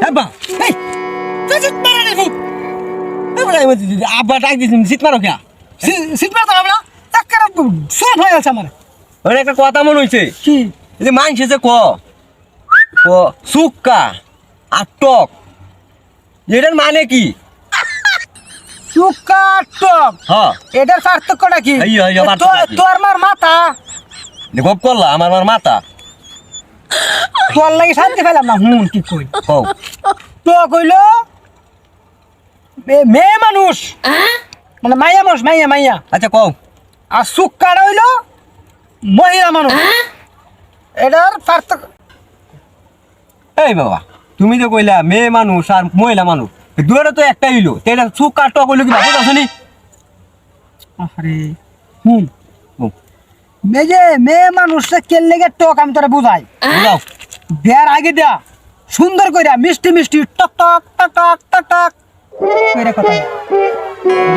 আব্বা এই তুই সিট মারা রে ফুক আব্বা ডাক দিছিস সিট মারো কে সিট মারতে হবে না একটা সব হয়ে গেছে আমার ওরে একটা কথা মনে হইছে কি এই যে মানছে যে ক সুক্কা আর টক এটার মানে কি? সুক্কা টক হ্যাঁ এটার পার্থক্যটা কি এই পার্থক্য কি? তোর মার মাথা গপ করলা আমার মাথা তোর লাগে শান্তি পেলাম না কি কই কও টক হইলো মেয়ে মানুষ মানে মাইয়া মানুষ মাইয়া আচ্ছা কও আর সুক্কাটা হইলো মহিলা মানুষ এটার পার্থক্য এই বাবা তুমি যে কইলা মেয়ে মানুষ আর মহিলা মানুষ দুটো তো একটাই হইলো এটা সুক্কা আর টক হইলো কি ভাবো আসনি? আরে মেয়ে মানুষটা কেন লেগে টক আমি তোরা বুঝাই বুঝাও বিয়ার আগে দেয়া সুন্দর কইরা মিষ্টি মিষ্টি টক টক টক টক টক টক কইরা কথা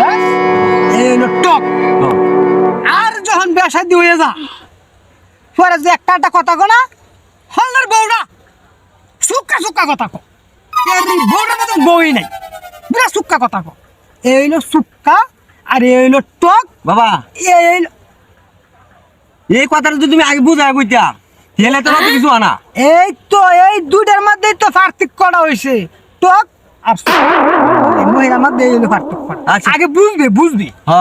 বাস এই হলো টক আর যখন বেশাদি হয়ে যা পরে যে একটা কথা কো না হলদার বউরা সুক্কা সুক্কা কথা কো এই বউটার মতো বউই নাই বিরাট সুক্কা কথা কো এই হইলো সুক্কা আর এই হইলো টক বাবা এই হইলো এই কথাটা যদি তুমি আগে বুঝাই কইতা তাহলে তো রাতে কিছু আনা এই তো এই দুইটার মধ্যেই তো পার্থক্যটা হইছে টক আর সুক্কা। এই মহিলার মধ্যে এই হলো পার্থক্য আচ্ছা। আগে বুঝবি হ্যাঁ